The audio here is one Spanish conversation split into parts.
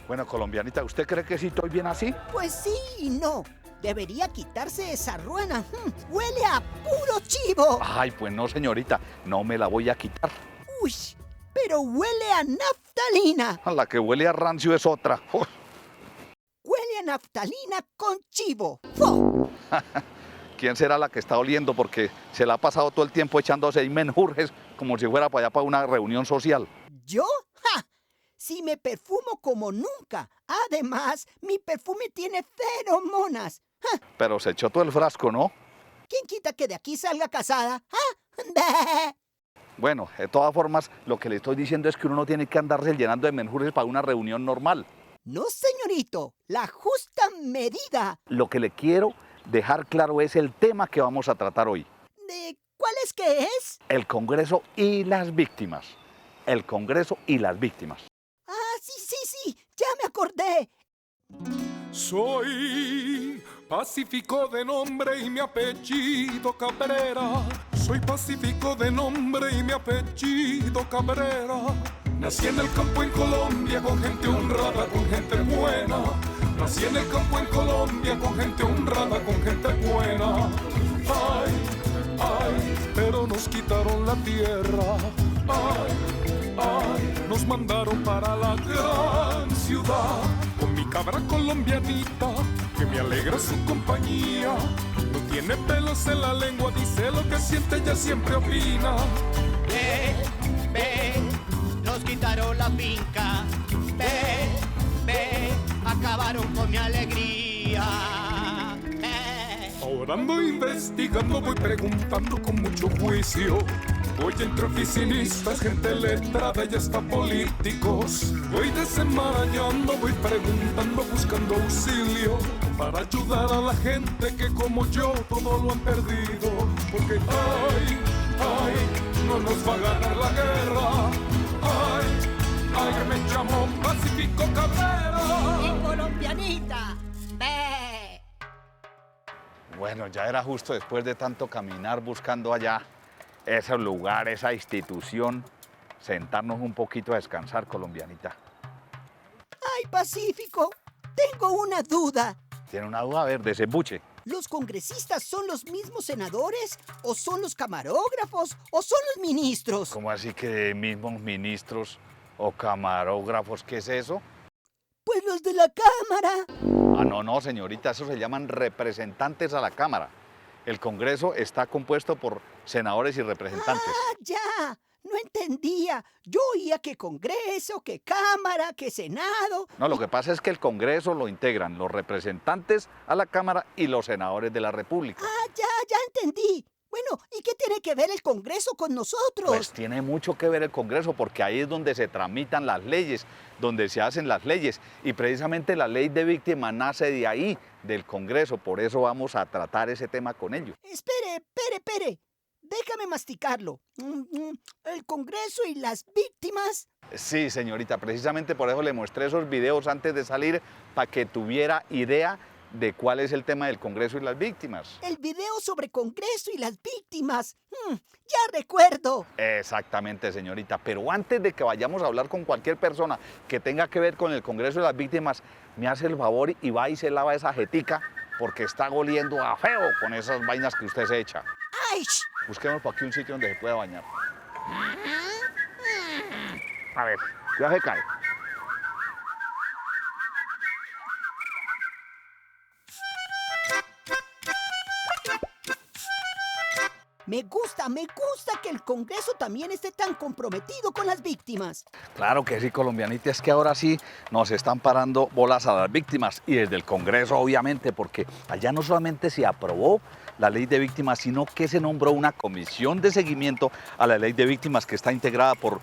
Bueno, colombianita, ¿usted cree que sí estoy bien así? Pues sí y no. Debería quitarse esa ruana. Huele a puro chivo. Ay, pues no, señorita, no me la voy a quitar. Uy, pero huele a naftalina. A la que huele a rancio es otra. Uf. Huele a naftalina con chivo. ¡Fo! ¿Quién será la que está oliendo? Porque se la ha pasado todo el tiempo echándose ahí menjurjes como si fuera para allá para una reunión social. ¿Yo? ¡Ja! Si me perfumo como nunca. Además, mi perfume tiene feromonas. ¡Ja! Pero se echó todo el frasco, ¿no? ¿Quién quita que de aquí salga casada? ¡Ah! ¡Bé! Bueno, de todas formas, lo que le estoy diciendo es que uno no tiene que andarse llenando de menjurjes para una reunión normal. No, señorito. La justa medida. Lo que le quiero dejar claro es el tema que vamos a tratar hoy. ¿De cuál es que es? El Congreso y las víctimas. El Congreso y las víctimas. Ah, sí. Ya me acordé. Soy pacífico de nombre y mi apellido Cabrera. Soy pacífico de nombre y mi apellido Cabrera. Nací en el campo en Colombia con gente honrada, con gente buena. Nací en el campo en Colombia con gente honrada, con gente buena. Ay, pero nos quitaron la tierra. Ay, nos mandaron para la gran ciudad. Con mi cabra colombianita, que me alegra su compañía. No tiene pelos en la lengua, dice lo que siente, ella siempre opina. Ve, nos quitaron la finca. Ve, acabaron con mi alegría. Ahora ando investigando, voy preguntando con mucho juicio. Voy entre oficinistas, gente letrada y hasta políticos. Voy desenmarañando, voy preguntando, buscando auxilio para ayudar a la gente que como yo todo lo han perdido. Porque ay, no nos va a ganar la guerra. Ay, me llamo Pacífico Cabrera. Y colombianita, ve. Bueno, ya era justo después de tanto caminar buscando allá ese lugar, esa institución, sentarnos un poquito a descansar, colombianita. ¡Ay, Pacífico! Tengo una duda. ¿Tiene una duda? A ver, desembuche. ¿Los congresistas son los mismos senadores? ¿O son los camarógrafos? ¿O son los ministros? ¿Cómo así que mismos ministros o camarógrafos? ¿Qué es eso? Pues los de la Cámara. Ah, no, señorita, eso se llaman representantes a la Cámara. El Congreso está compuesto por senadores y representantes. ¡Ah, ya! No entendía. Yo oía que Congreso, que Cámara, que Senado. No, lo que pasa es que el Congreso lo integran los representantes a la Cámara y los senadores de la República. ¡Ah, ya entendí! Bueno, ¿y qué tiene que ver el Congreso con nosotros? Pues tiene mucho que ver el Congreso porque ahí es donde se tramitan las leyes, donde se hacen las leyes y precisamente la ley de víctimas nace de ahí, del Congreso, por eso vamos a tratar ese tema con ellos. Espere. Déjame masticarlo. El Congreso y las víctimas. Sí, señorita, precisamente por eso le mostré esos videos antes de salir para que tuviera idea de cuál es el tema del Congreso y las víctimas. El video sobre Congreso y las víctimas. Ya recuerdo. Exactamente, señorita, pero antes de que vayamos a hablar con cualquier persona que tenga que ver con el Congreso y las víctimas, me hace el favor y va y se lava esa jetica porque está oliendo a feo con esas vainas que usted se echa. ¡Ay! Busquemos por aquí un sitio donde se pueda bañar. A ver, ya se cae. Me gusta que el Congreso también esté tan comprometido con las víctimas. Claro que sí, colombianita, es que ahora sí nos están parando bolas a las víctimas y desde el Congreso, obviamente, porque allá no solamente se aprobó la ley de víctimas, sino que se nombró una comisión de seguimiento a la ley de víctimas que está integrada por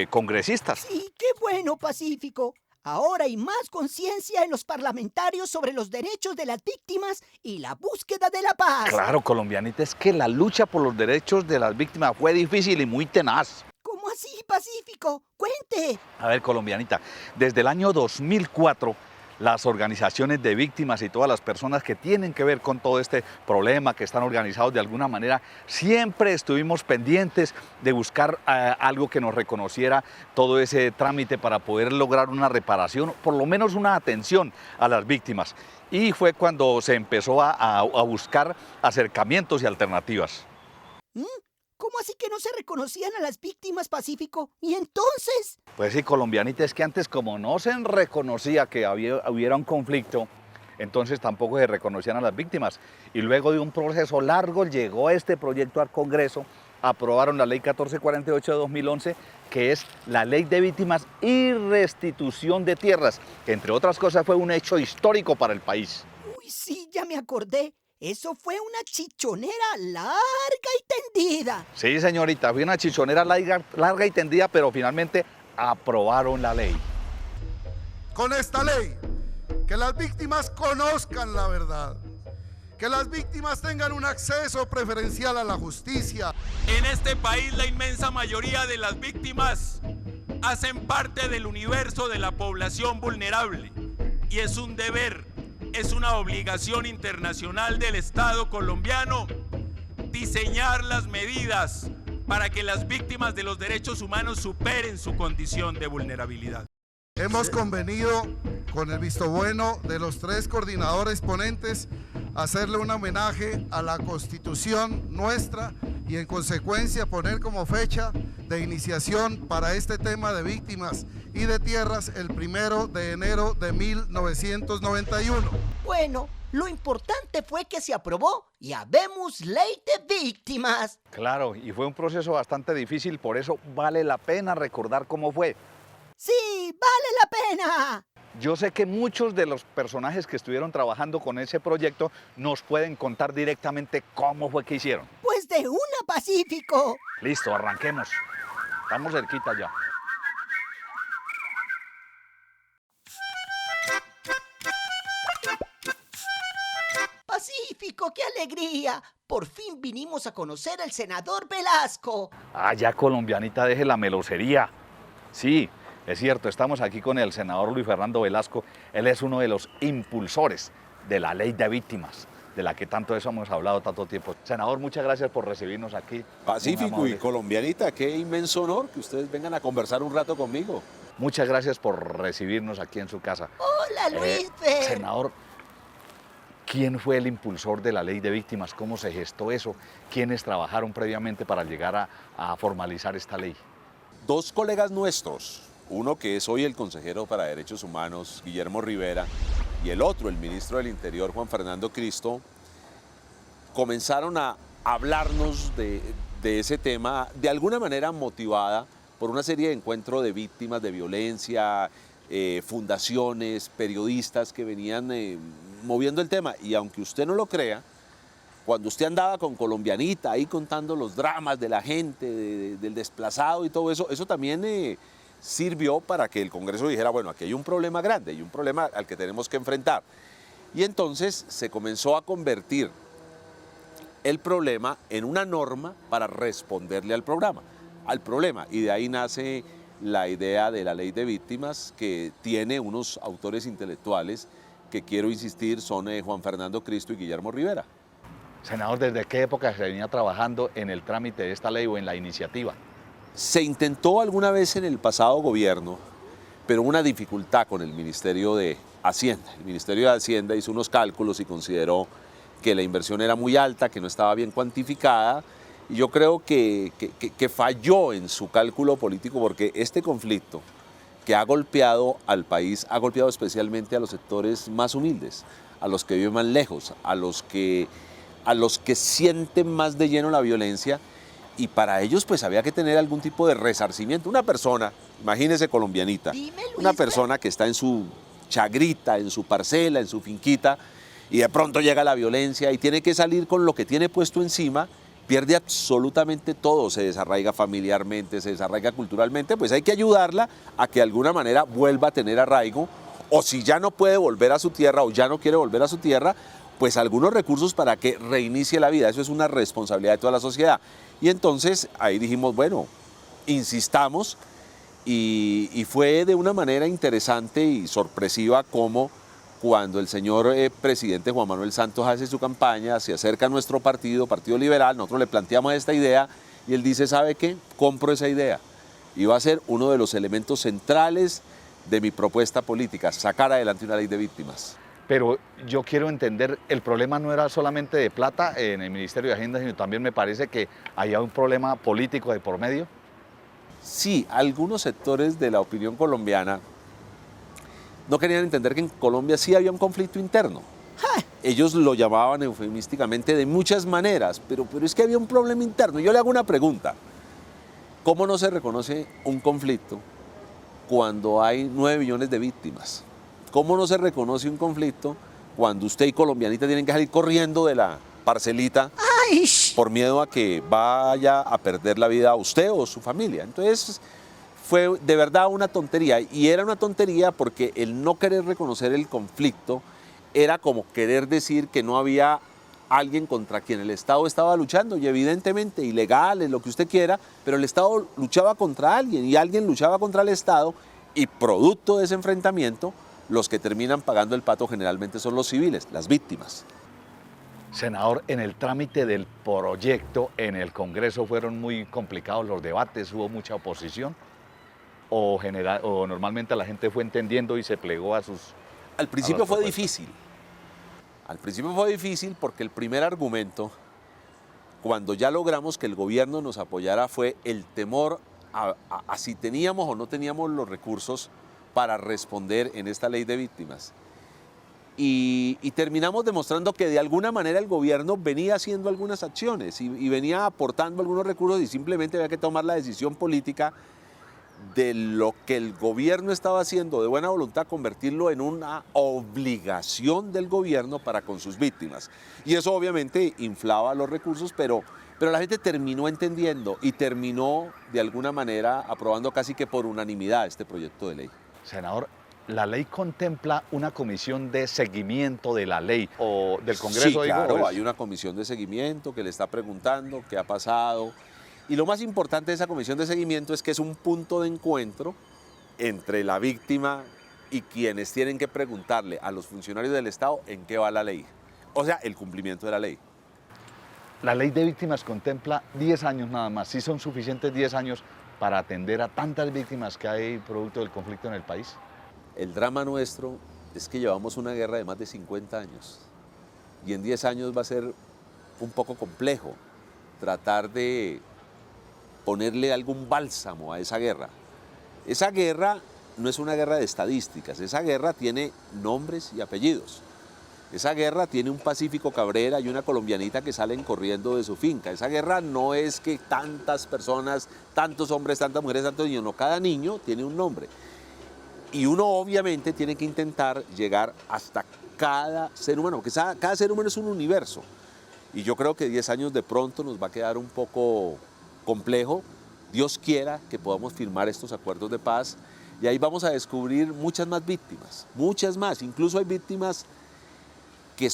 congresistas. Sí, qué bueno, Pacífico. Ahora hay más conciencia en los parlamentarios sobre los derechos de las víctimas y la búsqueda de la paz. Claro, colombianita, es que la lucha por los derechos de las víctimas fue difícil y muy tenaz. ¿Cómo así, Pacífico? Cuente. A ver, colombianita, desde el año 2004, las organizaciones de víctimas y todas las personas que tienen que ver con todo este problema, que están organizados de alguna manera, siempre estuvimos pendientes de buscar algo que nos reconociera todo ese trámite para poder lograr una reparación, por lo menos una atención a las víctimas. Y fue cuando se empezó a buscar acercamientos y alternativas. ¿Cómo así que no se reconocían a las víctimas, Pacífico? ¿Y entonces? Pues sí, colombianita, es que antes como no se reconocía que hubiera un conflicto, entonces tampoco se reconocían a las víctimas. Y luego de un proceso largo llegó este proyecto al Congreso, aprobaron la Ley 1448 de 2011, que es la Ley de Víctimas y Restitución de Tierras, que entre otras cosas fue un hecho histórico para el país. Uy, sí, ya me acordé. Eso fue una chichonera larga y tendida. Sí, señorita, fue una chichonera larga y tendida, pero finalmente aprobaron la ley. Con esta ley, que las víctimas conozcan la verdad, que las víctimas tengan un acceso preferencial a la justicia. En este país la inmensa mayoría de las víctimas hacen parte del universo de la población vulnerable y es un deber, es una obligación internacional del Estado colombiano diseñar las medidas para que las víctimas de los derechos humanos superen su condición de vulnerabilidad. Hemos convenido con el visto bueno de los 3 coordinadores ponentes hacerle un homenaje a la Constitución nuestra y en consecuencia poner como fecha de iniciación para este tema de víctimas y de tierras el 1 de enero de 1991. Bueno, lo importante fue que se aprobó y habemos ley de víctimas. Claro, y fue un proceso bastante difícil, por eso vale la pena recordar cómo fue. ¡Sí, vale la pena! Yo sé que muchos de los personajes que estuvieron trabajando con ese proyecto nos pueden contar directamente cómo fue que hicieron. Pues de una, Pacífico. Listo, arranquemos. Estamos cerquita ya. Pacífico, qué alegría. Por fin vinimos a conocer al senador Velasco. Ah, ya, colombianita, deje la melosería. Sí, es cierto, estamos aquí con el senador Luis Fernando Velasco. Él es uno de los impulsores de la ley de víctimas, de la que tanto eso hemos hablado tanto tiempo. Senador, muchas gracias por recibirnos aquí. Pacífico y colombianita, qué inmenso honor que ustedes vengan a conversar un rato conmigo. Muchas gracias por recibirnos aquí en su casa. Hola, Luis Fer. Senador, ¿quién fue el impulsor de la ley de víctimas? ¿Cómo se gestó eso? ¿Quiénes trabajaron previamente para llegar a formalizar esta ley? 2 colegas nuestros, uno que es hoy el consejero para Derechos Humanos, Guillermo Rivera, y el otro, el ministro del Interior, Juan Fernando Cristo, comenzaron a hablarnos de ese tema de alguna manera motivada por una serie de encuentros de víctimas de violencia, fundaciones, periodistas que venían moviendo el tema. Y aunque usted no lo crea, cuando usted andaba con colombianita ahí contando los dramas de la gente, del desplazado y todo eso, eso también sirvió para que el Congreso dijera, bueno, aquí hay un problema grande y un problema al que tenemos que enfrentar. Y entonces se comenzó a convertir el problema en una norma para responderle al problema. Y de ahí nace la idea de la ley de víctimas, que tiene unos autores intelectuales que, quiero insistir, son Juan Fernando Cristo y Guillermo Rivera. Senador, ¿desde qué época se venía trabajando en el trámite de esta ley o en la iniciativa? Se intentó alguna vez en el pasado gobierno, pero una dificultad con el Ministerio de Hacienda. El Ministerio de Hacienda hizo unos cálculos y consideró que la inversión era muy alta, que no estaba bien cuantificada, y yo creo que falló en su cálculo político, porque este conflicto que ha golpeado al país, ha golpeado especialmente a los sectores más humildes, a los que viven más lejos, a los que sienten más de lleno la violencia, y para ellos pues había que tener algún tipo de resarcimiento. Una persona, imagínese colombianita, una persona que está en su chagrita, en su parcela, en su finquita, y de pronto llega la violencia y tiene que salir con lo que tiene puesto encima, pierde absolutamente todo, se desarraiga familiarmente, se desarraiga culturalmente, pues hay que ayudarla a que de alguna manera vuelva a tener arraigo, o si ya no puede volver a su tierra o ya no quiere volver a su tierra, pues algunos recursos para que reinicie la vida. Eso es una responsabilidad de toda la sociedad. Y entonces ahí dijimos, bueno, insistamos, y fue de una manera interesante y sorpresiva cómo cuando el señor presidente Juan Manuel Santos hace su campaña, se acerca a nuestro partido, Partido Liberal, nosotros le planteamos esta idea y él dice, ¿sabe qué? Compro esa idea. Y va a ser uno de los elementos centrales de mi propuesta política, sacar adelante una ley de víctimas. Pero yo quiero entender, el problema no era solamente de plata en el Ministerio de Hacienda, sino también me parece que había un problema político de por medio. Sí, algunos sectores de la opinión colombiana no querían entender que en Colombia sí había un conflicto interno. Ellos lo llamaban eufemísticamente de muchas maneras, pero es que había un problema interno. Yo le hago una pregunta. ¿Cómo no se reconoce un conflicto cuando hay 9 millones de víctimas? ¿Cómo no se reconoce un conflicto cuando usted y colombianita tienen que salir corriendo de la parcelita por miedo a que vaya a perder la vida usted o su familia? Entonces fue de verdad una tontería, y era una tontería porque el no querer reconocer el conflicto era como querer decir que no había alguien contra quien el Estado estaba luchando, y evidentemente ilegales, lo que usted quiera, pero el Estado luchaba contra alguien y alguien luchaba contra el Estado, y producto de ese enfrentamiento los que terminan pagando el pato generalmente son los civiles, las víctimas. Senador, en el trámite del proyecto en el Congreso fueron muy complicados los debates, hubo mucha oposición, o normalmente la gente fue entendiendo y se plegó a sus... Al principio fue difícil. Al principio fue difícil porque el primer argumento, cuando ya logramos que el gobierno nos apoyara, fue el temor a si teníamos o no teníamos los recursos para responder en esta ley de víctimas. Y terminamos demostrando que de alguna manera el gobierno venía haciendo algunas acciones y venía aportando algunos recursos, y simplemente había que tomar la decisión política de lo que el gobierno estaba haciendo de buena voluntad, convertirlo en una obligación del gobierno para con sus víctimas. Y eso obviamente inflaba los recursos, pero la gente terminó entendiendo y terminó de alguna manera aprobando casi que por unanimidad este proyecto de ley. Senador, ¿la ley contempla una comisión de seguimiento de la ley o del Congreso? Sí, claro, hay una comisión de seguimiento que le está preguntando qué ha pasado. Y lo más importante de esa comisión de seguimiento es que es un punto de encuentro entre la víctima y quienes tienen que preguntarle a los funcionarios del Estado en qué va la ley. O sea, el cumplimiento de la ley. La ley de víctimas contempla 10 años nada más. ¿Sí son suficientes 10 años para atender a tantas víctimas que hay producto del conflicto en el país? El drama nuestro es que llevamos una guerra de más de 50 años. Y en 10 años va a ser un poco complejo tratar de ponerle algún bálsamo a esa guerra. Esa guerra no es una guerra de estadísticas, esa guerra tiene nombres y apellidos. Esa guerra tiene un Pacífico Cabrera y una colombianita que salen corriendo de su finca. Esa guerra no es que tantas personas, tantos hombres, tantas mujeres, tantos niños, no, cada niño tiene un nombre. Y uno obviamente tiene que intentar llegar hasta cada ser humano, porque cada ser humano es un universo. Y yo creo que 10 años de pronto nos va a quedar un poco complejo. Dios quiera que podamos firmar estos acuerdos de paz y ahí vamos a descubrir muchas más víctimas, muchas más. Incluso hay víctimas que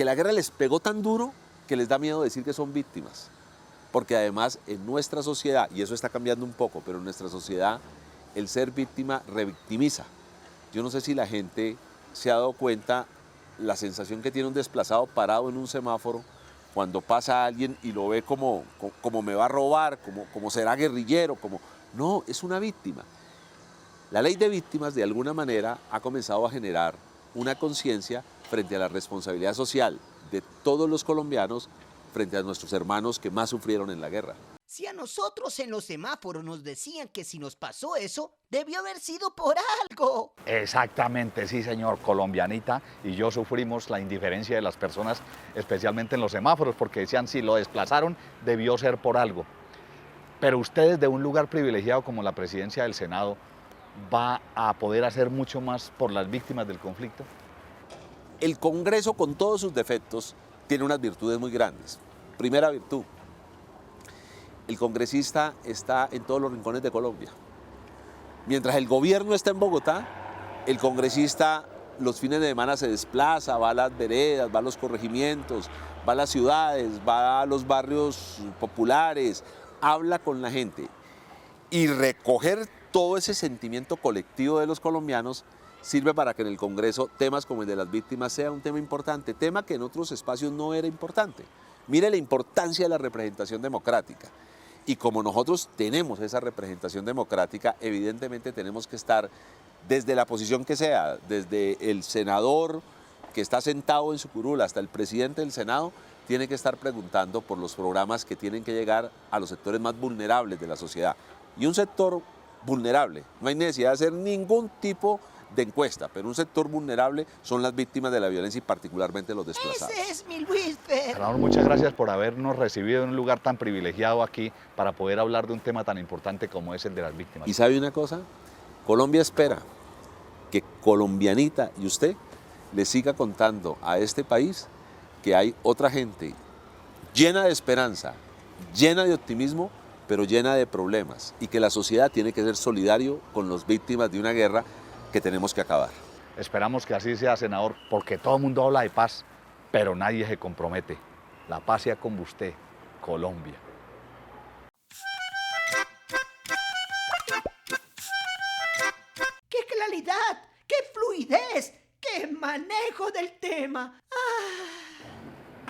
la guerra les pegó tan duro que les da miedo decir que son víctimas. Porque además en nuestra sociedad, y eso está cambiando un poco, pero en nuestra sociedad el ser víctima revictimiza. Yo no sé si la gente se ha dado cuenta la sensación que tiene un desplazado parado en un semáforo cuando pasa alguien y lo ve como me va a robar, como será guerrillero, no, es una víctima. La ley de víctimas de alguna manera ha comenzado a generar una conciencia frente a la responsabilidad social de todos los colombianos frente a nuestros hermanos que más sufrieron en la guerra. Si a nosotros en los semáforos nos decían que si nos pasó eso, debió haber sido por algo. Exactamente, sí, señor. Colombianita y yo sufrimos la indiferencia de las personas, especialmente en los semáforos, porque decían si lo desplazaron, debió ser por algo. Pero usted desde un lugar privilegiado como la presidencia del Senado, ¿va a poder hacer mucho más por las víctimas del conflicto? El Congreso, con todos sus defectos, tiene unas virtudes muy grandes. Primera virtud: el congresista está en todos los rincones de Colombia. Mientras el gobierno está en Bogotá, el congresista los fines de semana se desplaza, va a las veredas, va a los corregimientos, va a las ciudades, va a los barrios populares, habla con la gente. Y recoger todo ese sentimiento colectivo de los colombianos sirve para que en el Congreso temas como el de las víctimas sea un tema importante, tema que en otros espacios no era importante. Mire la importancia de la representación democrática. Y como nosotros tenemos esa representación democrática, evidentemente tenemos que estar desde la posición que sea, desde el senador que está sentado en su curul hasta el presidente del Senado, tiene que estar preguntando por los programas que tienen que llegar a los sectores más vulnerables de la sociedad. Y un sector vulnerable, no hay necesidad de hacer ningún tipo de encuesta, pero un sector vulnerable son las víctimas de la violencia y particularmente los desplazados. Ese es mi Luisfer. Senador, muchas gracias por habernos recibido en un lugar tan privilegiado aquí para poder hablar de un tema tan importante como es el de las víctimas. ¿Y sabe una cosa? Colombia espera que Colombianita y usted le siga contando a este país que hay otra gente llena de esperanza, llena de optimismo, pero llena de problemas, y que la sociedad tiene que ser solidario con las víctimas de una guerra que tenemos que acabar. Esperamos que así sea, senador, porque todo el mundo habla de paz, pero nadie se compromete. La paz sea con usted, Colombia. ¡Qué claridad! ¡Qué fluidez! ¡Qué manejo del tema!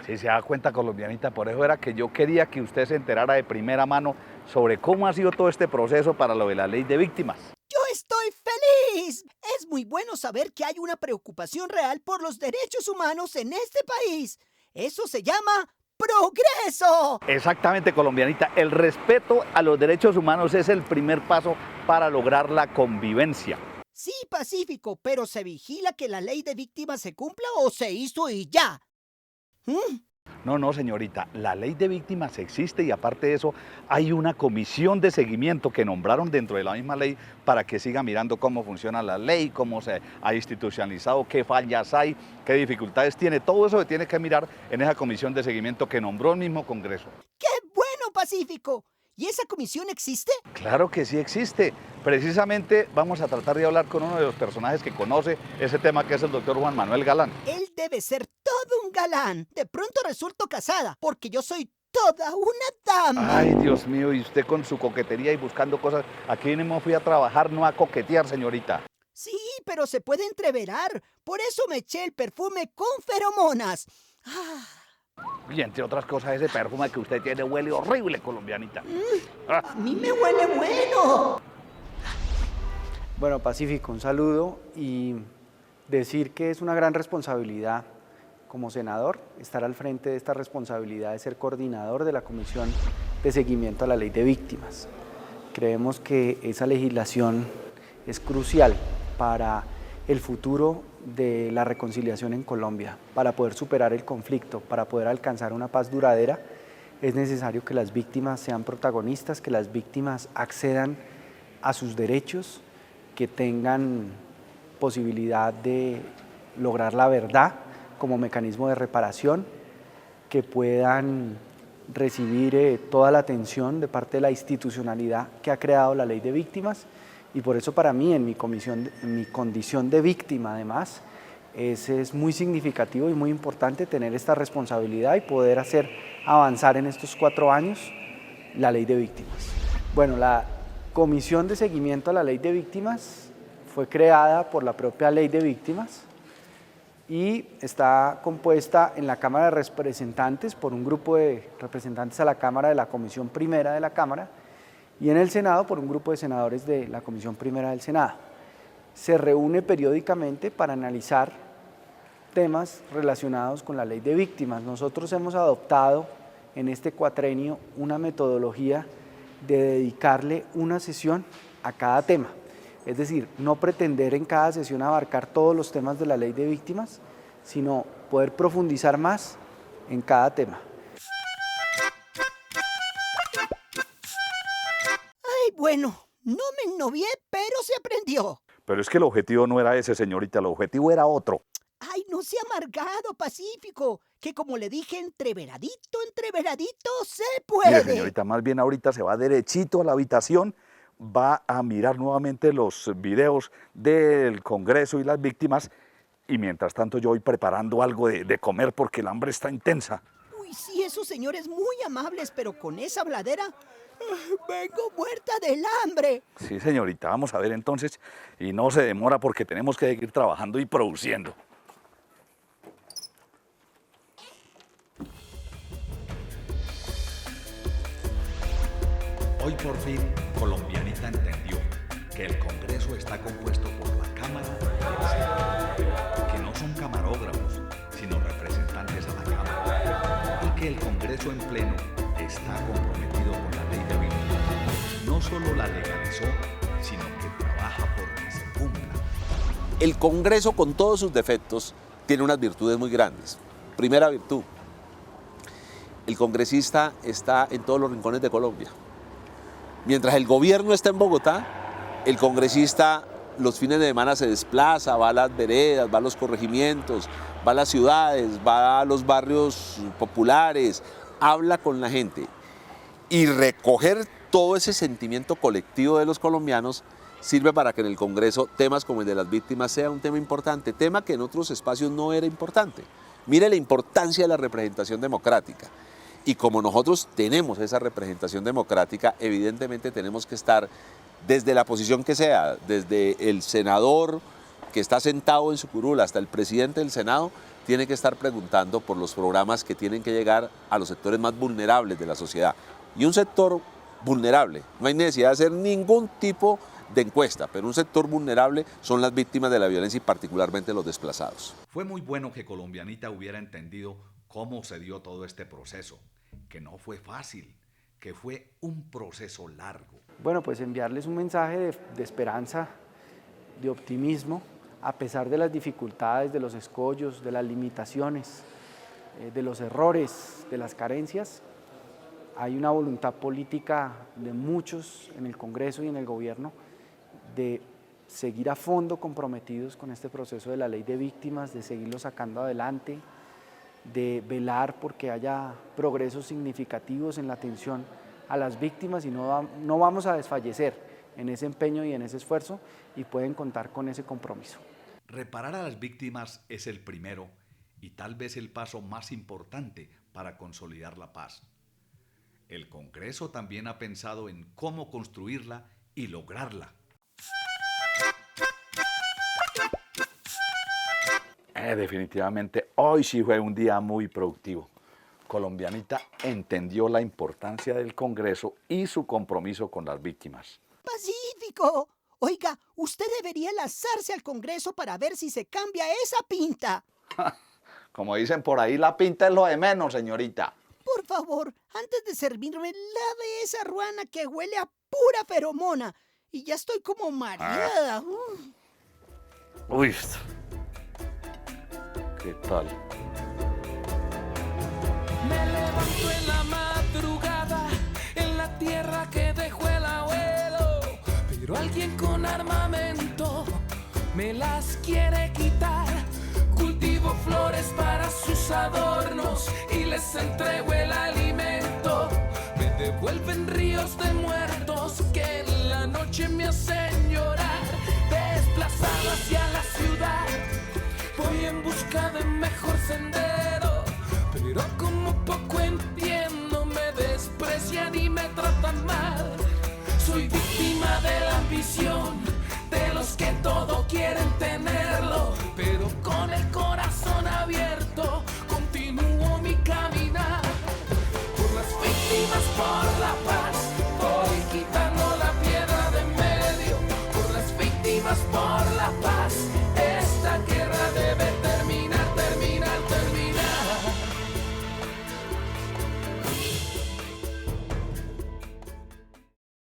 Si se da cuenta, colombianita, por eso era que yo quería que usted se enterara de primera mano sobre cómo ha sido todo este proceso para lo de la ley de víctimas. ¡Yo estoy feliz! Es muy bueno saber que hay una preocupación real por los derechos humanos en este país. Eso se llama progreso. Exactamente, colombianita. El respeto a los derechos humanos es el primer paso para lograr la convivencia. Sí, Pacífico, pero ¿se vigila que la ley de víctimas se cumpla o se hizo y ya? No, señorita, la ley de víctimas existe y aparte de eso hay una comisión de seguimiento que nombraron dentro de la misma ley para que siga mirando cómo funciona la ley, cómo se ha institucionalizado, qué fallas hay, qué dificultades tiene. Todo eso se tiene que mirar en esa comisión de seguimiento que nombró el mismo Congreso. ¡Qué bueno, Pacífico! ¿Y esa comisión existe? Claro que sí existe. Precisamente vamos a tratar de hablar con uno de los personajes que conoce ese tema, que es el doctor Juan Manuel Galán. Él debe ser todo un galán. De pronto resulto casada, porque yo soy toda una dama. Ay, Dios mío, y usted con su coquetería y buscando cosas. Aquí no me fui a trabajar, no a coquetear, señorita. Sí, pero se puede entreverar. Por eso me eché el perfume con feromonas. Y entre otras cosas, ese perfume que usted tiene huele horrible, colombianita. A mí me huele bueno. Bueno, Pacífico, un saludo y decir que es una gran responsabilidad como senador estar al frente de esta responsabilidad de ser coordinador de la Comisión de Seguimiento a la Ley de Víctimas. Creemos que esa legislación es crucial para el futuro de la reconciliación en Colombia. Para poder superar el conflicto, para poder alcanzar una paz duradera, es necesario que las víctimas sean protagonistas, que las víctimas accedan a sus derechos, que tengan posibilidad de lograr la verdad como mecanismo de reparación, que puedan recibir toda la atención de parte de la institucionalidad que ha creado la Ley de Víctimas. Y por eso para mí, en mi condición de víctima además, es muy significativo y muy importante tener esta responsabilidad y poder hacer avanzar en estos 4 años la Ley de Víctimas. Bueno, la Comisión de Seguimiento a la Ley de Víctimas fue creada por la propia Ley de Víctimas y está compuesta en la Cámara de Representantes por un grupo de representantes a la Cámara de la Comisión Primera de la Cámara y en el Senado por un grupo de senadores de la Comisión Primera del Senado. Se reúne periódicamente para analizar temas relacionados con la Ley de Víctimas. Nosotros hemos adoptado en este cuatrenio una metodología de dedicarle una sesión a cada tema. Es decir, no pretender en cada sesión abarcar todos los temas de la Ley de Víctimas, sino poder profundizar más en cada tema. Ay, bueno, no me ennovié, pero se aprendió. Pero es que el objetivo no era ese, señorita, el objetivo era otro. Ay, no sea amargado, Pacífico, que como le dije, entreveradito se puede. Mire, señorita, más bien ahorita se va derechito a la habitación, va a mirar nuevamente los videos del Congreso y las víctimas, y mientras tanto yo voy preparando algo de comer porque el hambre está intensa. Uy, sí, esos señores muy amables, pero con esa bladera Vengo muerta del hambre. Sí, señorita, vamos a ver entonces. Y no se demora porque tenemos que seguir trabajando y produciendo. Hoy por fin, Colombianita entendió que el Congreso está compuesto por la Cámara y el Senado, que no son camarógrafos, sino representantes a la Cámara, y que el Congreso en pleno está comprometido con la ley de víctimas. No solo la legalizó, sino que trabaja por que se cumpla. El Congreso, con todos sus defectos, tiene unas virtudes muy grandes. Primera virtud, el congresista está en todos los rincones de Colombia. Mientras el gobierno está en Bogotá, el congresista los fines de semana se desplaza, va a las veredas, va a los corregimientos, va a las ciudades, va a los barrios populares, habla con la gente. Y recoger todo ese sentimiento colectivo de los colombianos sirve para que en el Congreso temas como el de las víctimas sea un tema importante, tema que en otros espacios no era importante. Mire la importancia de la representación democrática. Y como nosotros tenemos esa representación democrática, evidentemente tenemos que estar desde la posición que sea, desde el senador que está sentado en su curul hasta el presidente del Senado, tiene que estar preguntando por los programas que tienen que llegar a los sectores más vulnerables de la sociedad. Y un sector vulnerable, no hay necesidad de hacer ningún tipo de encuesta, pero un sector vulnerable son las víctimas de la violencia y particularmente los desplazados. Fue muy bueno que Colombianita hubiera entendido cómo se dio todo este proceso, que no fue fácil, que fue un proceso largo. Bueno, pues enviarles un mensaje de esperanza, de optimismo, a pesar de las dificultades, de los escollos, de las limitaciones, de los errores, de las carencias. Hay una voluntad política de muchos en el Congreso y en el gobierno de seguir a fondo comprometidos con este proceso de la ley de víctimas, de seguirlo sacando adelante, de velar porque haya progresos significativos en la atención a las víctimas y no vamos a desfallecer en ese empeño y en ese esfuerzo y pueden contar con ese compromiso. Reparar a las víctimas es el primero y tal vez el paso más importante para consolidar la paz. El Congreso también ha pensado en cómo construirla y lograrla. Definitivamente, hoy sí fue un día muy productivo. Colombianita entendió la importancia del Congreso y su compromiso con las víctimas. ¡Pacífico! Oiga, usted debería lanzarse al Congreso para ver si se cambia esa pinta. Como dicen por ahí, la pinta es lo de menos, señorita. Por favor, antes de servirme, lave esa ruana que huele a pura feromona. Y ya estoy como mareada. Uy, ¿qué tal? Me levanto en la madrugada, en la tierra que dejó el abuelo, pero alguien con armamento me las quiere quitar. Cultivo flores para sus adornos y les entrego el alimento. Me devuelven ríos de muertos que en la noche me hacen llorar. Desplazado hacia la ciudad, voy en busca de mejor sendero, pero como poco entiendo me desprecian y me tratan mal. Soy víctima de la ambición de los que todo quieren tenerlo.